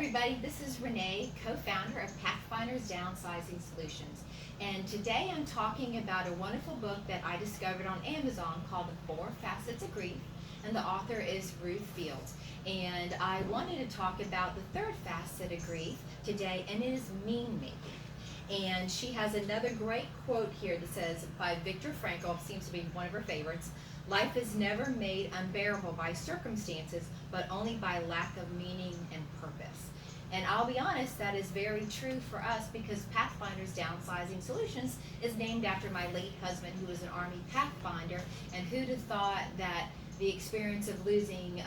everybody, this is Renee, co-founder of Pathfinders Downsizing Solutions. And today I'm talking about a wonderful book that I discovered on Amazon called The 4 Facets of Grief, and the author is Ruth E. And I wanted to talk about the third facet of grief today, and it is mean making. And she has another great quote here that says, by Viktor Frankl, seems to be one of her favorites, "Life is never made unbearable by circumstances, but only by lack of meaning and purpose." And I'll be honest, that is very true for us, because Pathfinders Downsizing Solutions is named after my late husband, who was an Army Pathfinder, and who'd have thought that the experience of losing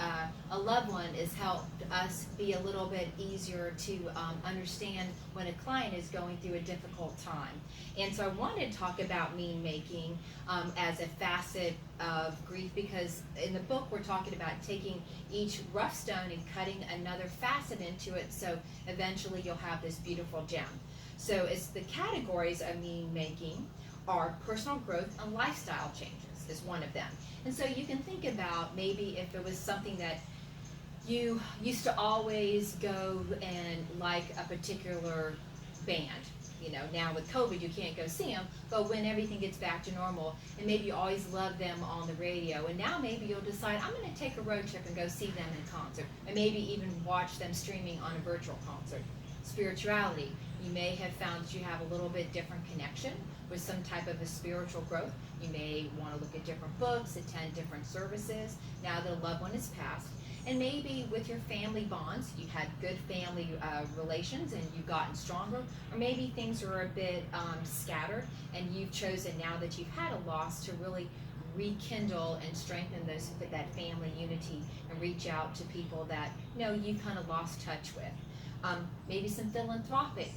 a loved one has helped us be a little bit easier to understand when a client is going through a difficult time. And so I wanted to talk about mean making as a facet of grief, because in the book we're talking about taking each rough stone and cutting another facet into it, so eventually you'll have this beautiful gem. So it's the categories of mean making are personal growth and lifestyle changes is one of them. And so you can think about maybe if it was something that you used to always go and like a particular band. You know, now with COVID you can't go see them, but when everything gets back to normal, and maybe you always loved them on the radio, and now maybe you'll decide, I'm going to take a road trip and go see them in concert, and maybe even watch them streaming on a virtual concert. Spirituality, you may have found that you have a little bit different connection with some type of a spiritual growth. You may want to look at different books, attend different services now that a loved one has passed. And maybe with your family bonds, you had good family relations and you've gotten stronger, or maybe things are a bit scattered, and you've chosen, now that you've had a loss, to really rekindle and strengthen that family unity and reach out to people that you kind of lost touch with. Maybe some philanthropic,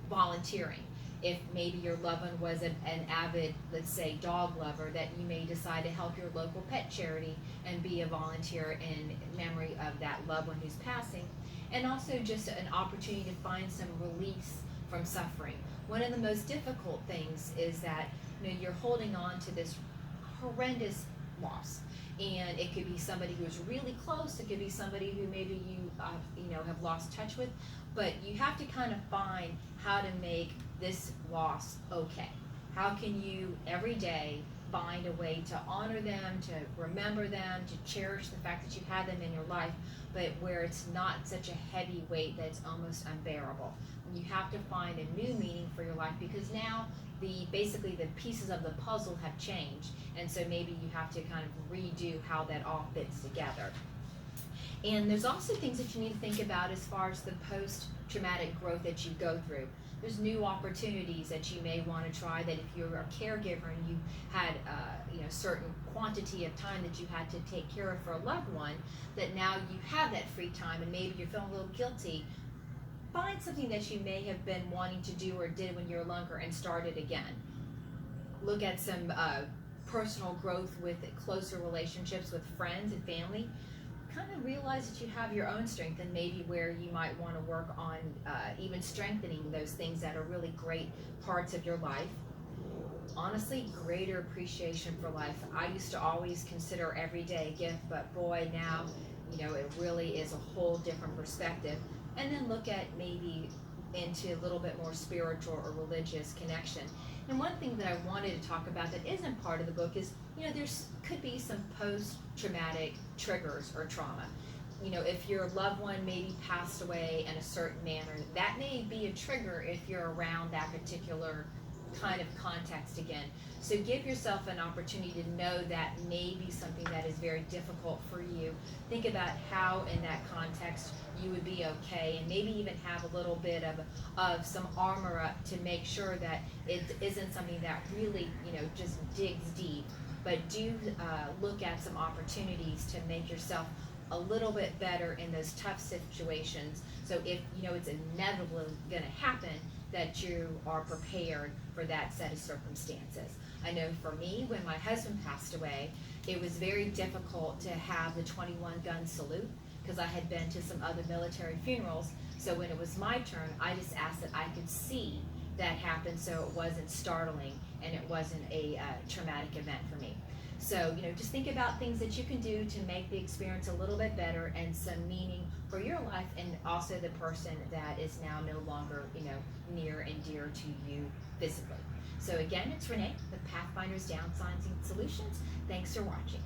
volunteering. If maybe your loved one was an avid, let's say, dog lover, that you may decide to help your local pet charity and be a volunteer in memory of that loved one who's passing. And also just an opportunity to find some release from suffering. One of the most difficult things is that you're holding on to this horrendous loss. And it could be somebody who's really close, it could be somebody who maybe you have lost touch with, but you have to kind of find how to make this loss okay. How can you every day find a way to honor them, to remember them, to cherish the fact that you had them in your life, but where it's not such a heavy weight that it's almost unbearable. And you have to find a new meaning for your life, because now basically the pieces of the puzzle have changed, and so maybe you have to kind of redo how that all fits together. And there's also things that you need to think about as far as the post-traumatic growth that you go through. There's new opportunities that you may want to try, that if you're a caregiver and you had a certain quantity of time that you had to take care of for a loved one, that now you have that free time and maybe you're feeling a little guilty. Find something that you may have been wanting to do or did when you were younger and start it again. Look at some personal growth with closer relationships with friends and family. Kind of realize that you have your own strength, and maybe where you might want to work on even strengthening those things that are really great parts of your life. Honestly, greater appreciation for life. I used to always consider every day a gift, but boy, now it really is a whole different perspective. And then look at maybe into a little bit more spiritual or religious connection. And one thing that I wanted to talk about that isn't part of the book is, there's could be some post-traumatic triggers or trauma. If your loved one maybe passed away in a certain manner, that may be a trigger if you're around that particular kind of context again. So give yourself an opportunity to know that may be something that is very difficult for you. Think about how in that context you would be okay, and maybe even have a little bit of some armor up to make sure that it isn't something that really just digs deep, but do look at some opportunities to make yourself a little bit better in those tough situations. So if it's inevitably going to happen, that you are prepared for that set of circumstances. I know for me, when my husband passed away, it was very difficult to have the 21-gun salute, because I had been to some other military funerals. So when it was my turn, I just asked that I could see that happen, so it wasn't startling and it wasn't a traumatic event for me. So, just think about things that you can do to make the experience a little bit better and some meaning for your life, and also the person that is now no longer, near and dear to you physically. So again, it's Renee with Pathfinders Downsizing Solutions. Thanks for watching.